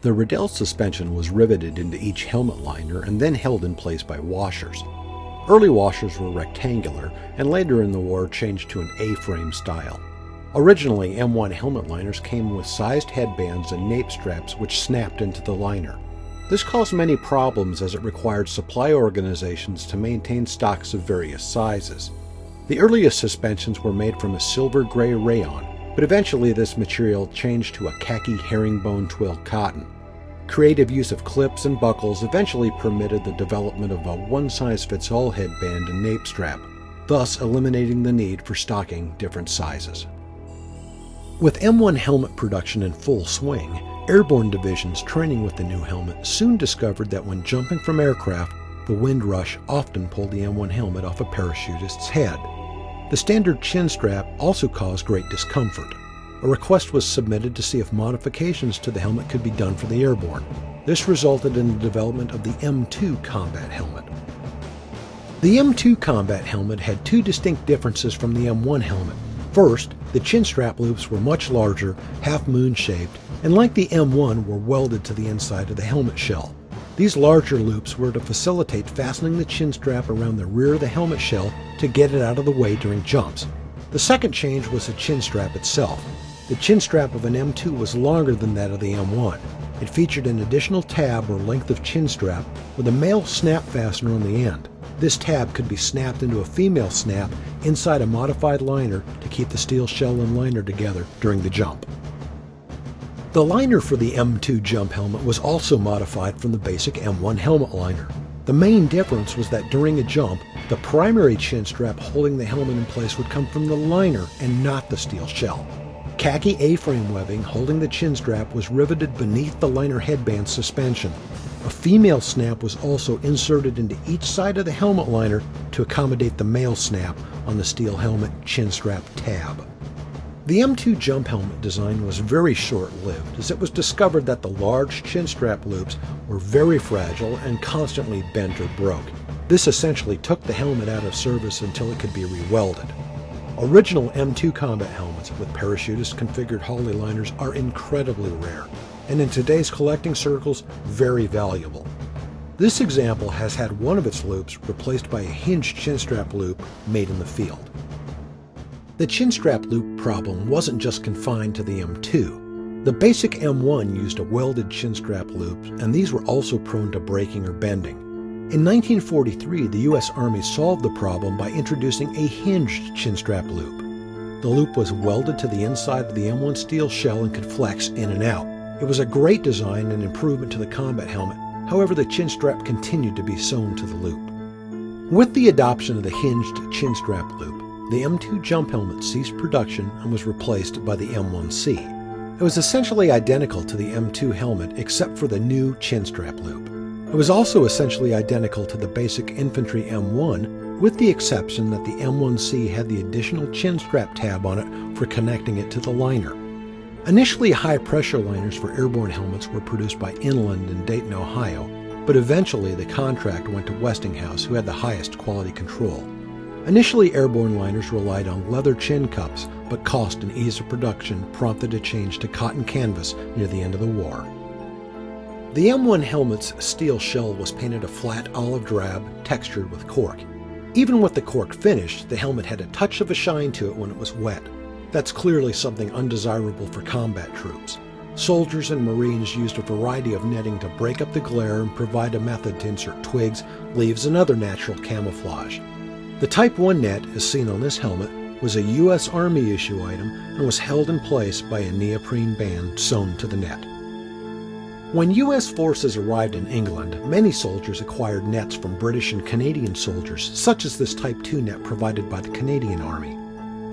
The Riddell suspension was riveted into each helmet liner and then held in place by washers. Early washers were rectangular and later in the war changed to an A-frame style. Originally, M1 helmet liners came with sized headbands and nape straps which snapped into the liner. This caused many problems as it required supply organizations to maintain stocks of various sizes. The earliest suspensions were made from a silver-gray rayon, but eventually this material changed to a khaki herringbone twill cotton. Creative use of clips and buckles eventually permitted the development of a one-size-fits-all headband and nape strap, thus eliminating the need for stocking different sizes. With M1 helmet production in full swing, airborne divisions training with the new helmet soon discovered that when jumping from aircraft, the wind rush often pulled the M1 helmet off a parachutist's head. The standard chin strap also caused great discomfort. A request was submitted to see if modifications to the helmet could be done for the airborne. This resulted in the development of the M2 combat helmet. The M2 combat helmet had two distinct differences from the M1 helmet. First, the chin strap loops were much larger, half-moon shaped, and like the M1 were welded to the inside of the helmet shell. These larger loops were to facilitate fastening the chin strap around the rear of the helmet shell to get it out of the way during jumps. The second change was the chin strap itself. The chin strap of an M2 was longer than that of the M1. It featured an additional tab or length of chin strap with a male snap fastener on the end. This tab could be snapped into a female snap inside a modified liner to keep the steel shell and liner together during the jump. The liner for the M2 jump helmet was also modified from the basic M1 helmet liner. The main difference was that during a jump, the primary chin strap holding the helmet in place would come from the liner and not the steel shell. Khaki A-frame webbing holding the chin strap was riveted beneath the liner headband suspension. A female snap was also inserted into each side of the helmet liner to accommodate the male snap on the steel helmet chin strap tab. The M2 jump helmet design was very short-lived as it was discovered that the large chin strap loops were very fragile and constantly bent or broke. This essentially took the helmet out of service until it could be re-welded. Original M2 combat helmets with parachutist configured Hawley liners are incredibly rare, and in today's collecting circles, very valuable. This example has had one of its loops replaced by a hinged chin strap loop made in the field. The chin strap loop problem wasn't just confined to the M2. The basic M1 used a welded chin strap loop, and these were also prone to breaking or bending. In 1943, the U.S. Army solved the problem by introducing a hinged chin strap loop. The loop was welded to the inside of the M1 steel shell and could flex in and out. It was a great design and improvement to the combat helmet. However, the chin strap continued to be sewn to the loop. With the adoption of the hinged chin strap loop, the M2 jump helmet ceased production and was replaced by the M1C. It was essentially identical to the M2 helmet except for the new chin strap loop. It was also essentially identical to the basic infantry M1, with the exception that the M1C had the additional chin strap tab on it for connecting it to the liner. Initially, high-pressure liners for airborne helmets were produced by Inland in Dayton, Ohio, but eventually the contract went to Westinghouse, who had the highest quality control. Initially, airborne liners relied on leather chin cups, but cost and ease of production prompted a change to cotton canvas near the end of the war. The M1 helmet's steel shell was painted a flat olive drab, textured with cork. Even with the cork finished, the helmet had a touch of a shine to it when it was wet. That's clearly something undesirable for combat troops. Soldiers and Marines used a variety of netting to break up the glare and provide a method to insert twigs, leaves, and other natural camouflage. The Type 1 net, as seen on this helmet, was a U.S. Army issue item and was held in place by a neoprene band sewn to the net. When U.S. forces arrived in England, many soldiers acquired nets from British and Canadian soldiers, such as this Type 2 net provided by the Canadian Army.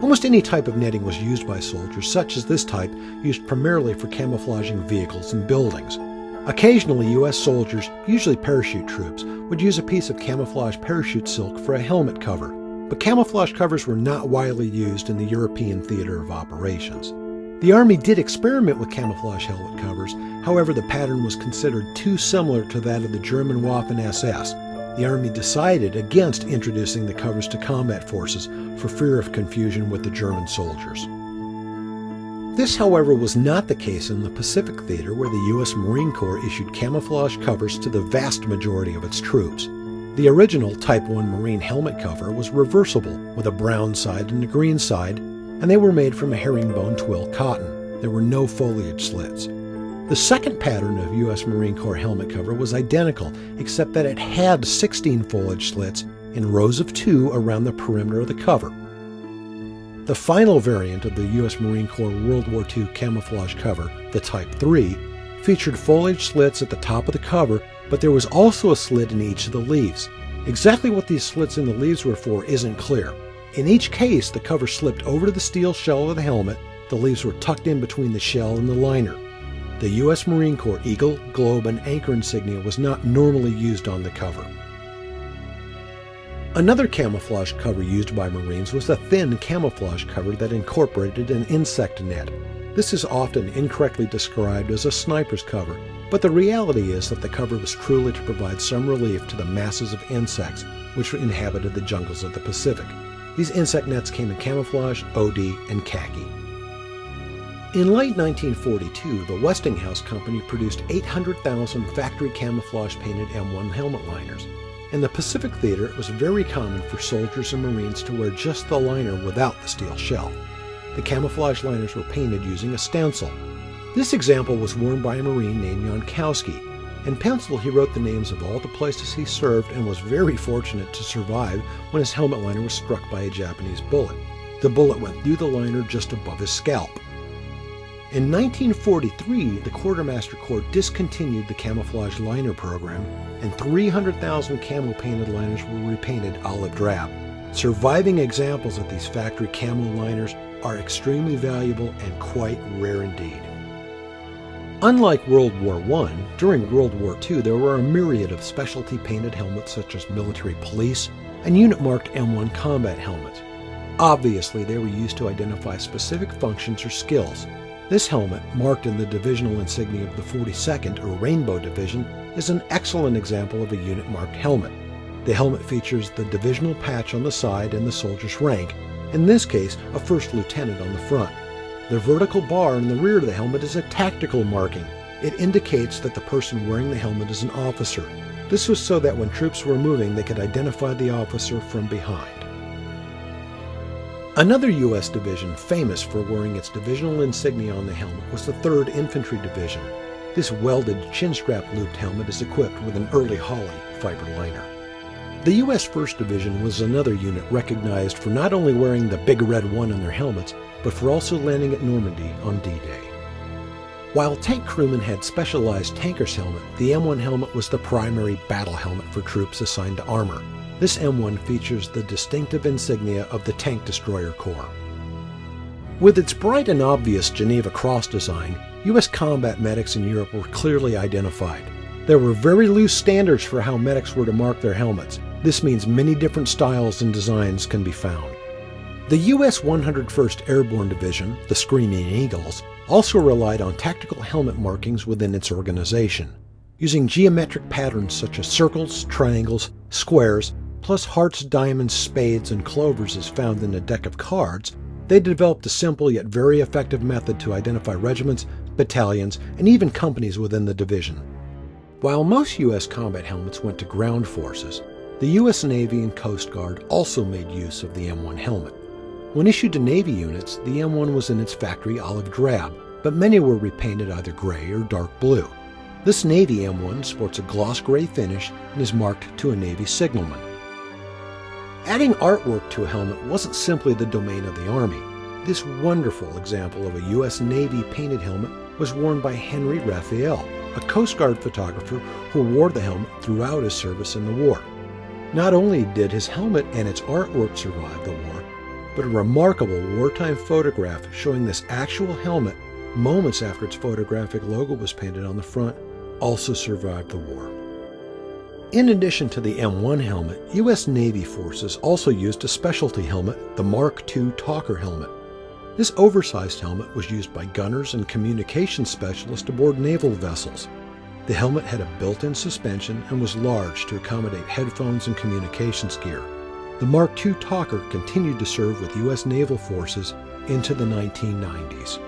Almost any type of netting was used by soldiers, such as this type, used primarily for camouflaging vehicles and buildings. Occasionally, U.S. soldiers, usually parachute troops, would use a piece of camouflage parachute silk for a helmet cover, but camouflage covers were not widely used in the European theater of operations. The Army did experiment with camouflage helmet covers, however the pattern was considered too similar to that of the German Waffen-SS. The Army decided against introducing the covers to combat forces for fear of confusion with the German soldiers. This, however, was not the case in the Pacific Theater, where the U.S. Marine Corps issued camouflage covers to the vast majority of its troops. The original Type 1 Marine helmet cover was reversible, with a brown side and a green side, and they were made from a herringbone twill cotton. There were no foliage slits. The second pattern of U.S. Marine Corps helmet cover was identical, except that it had 16 foliage slits in rows of 2 around the perimeter of the cover. The final variant of the U.S. Marine Corps World War II camouflage cover, the Type 3, featured foliage slits at the top of the cover, but there was also a slit in each of the leaves. Exactly what these slits in the leaves were for isn't clear. In each case, the cover slipped over to the steel shell of the helmet. The leaves were tucked in between the shell and the liner. The U.S. Marine Corps Eagle, Globe, and Anchor insignia was not normally used on the cover. Another camouflage cover used by Marines was a thin camouflage cover that incorporated an insect net. This is often incorrectly described as a sniper's cover, but the reality is that the cover was truly to provide some relief to the masses of insects which inhabited the jungles of the Pacific. These insect nets came in camouflage, OD, and khaki. In late 1942, the Westinghouse Company produced 800,000 factory camouflage painted M1 helmet liners. In the Pacific Theater, it was very common for soldiers and Marines to wear just the liner without the steel shell. The camouflage liners were painted using a stencil. This example was worn by a Marine named Jankowski. In pencil, he wrote the names of all the places he served and was very fortunate to survive when his helmet liner was struck by a Japanese bullet. The bullet went through the liner just above his scalp. In 1943, the Quartermaster Corps discontinued the camouflage liner program, and 300,000 camo-painted liners were repainted olive drab. Surviving examples of these factory camo liners are extremely valuable and quite rare indeed. Unlike World War I, during World War II there were a myriad of specialty painted helmets such as military police and unit-marked M1 combat helmets. Obviously, they were used to identify specific functions or skills. This helmet, marked in the divisional insignia of the 42nd or Rainbow Division, is an excellent example of a unit-marked helmet. The helmet features the divisional patch on the side and the soldier's rank, in this case a first lieutenant on the front. The vertical bar in the rear of the helmet is a tactical marking. It indicates that the person wearing the helmet is an officer. This was so that when troops were moving they could identify the officer from behind. Another U.S. division famous for wearing its divisional insignia on the helmet was the 3rd Infantry Division. This welded chin-strap looped helmet is equipped with an early Holly fiber liner. The U.S. 1st Division was another unit recognized for not only wearing the big red 1 on their helmets, but for also landing at Normandy on D-Day. While tank crewmen had specialized tanker's helmet, the M1 helmet was the primary battle helmet for troops assigned to armor. This M1 features the distinctive insignia of the Tank Destroyer Corps. With its bright and obvious Geneva Cross design, U.S. combat medics in Europe were clearly identified. There were very loose standards for how medics were to mark their helmets. This means many different styles and designs can be found. The U.S. 101st Airborne Division, the Screaming Eagles, also relied on tactical helmet markings within its organization. Using geometric patterns such as circles, triangles, squares, plus hearts, diamonds, spades, and clovers as found in a deck of cards, they developed a simple yet very effective method to identify regiments, battalions, and even companies within the division. While most U.S. combat helmets went to ground forces, the U.S. Navy and Coast Guard also made use of the M1 helmet. When issued to Navy units, the M1 was in its factory olive drab, but many were repainted either gray or dark blue. This Navy M1 sports a gloss gray finish and is marked to a Navy signalman. Adding artwork to a helmet wasn't simply the domain of the Army. This wonderful example of a U.S. Navy painted helmet was worn by Henry Raphael, a Coast Guard photographer who wore the helmet throughout his service in the war. Not only did his helmet and its artwork survive the war, but a remarkable wartime photograph showing this actual helmet moments after its photographic logo was painted on the front also survived the war. In addition to the M1 helmet, U.S. Navy forces also used a specialty helmet, the Mark II Talker helmet. This oversized helmet was used by gunners and communications specialists aboard naval vessels. The helmet had a built-in suspension and was large to accommodate headphones and communications gear. The Mark II Talker continued to serve with U.S. naval forces into the 1990s.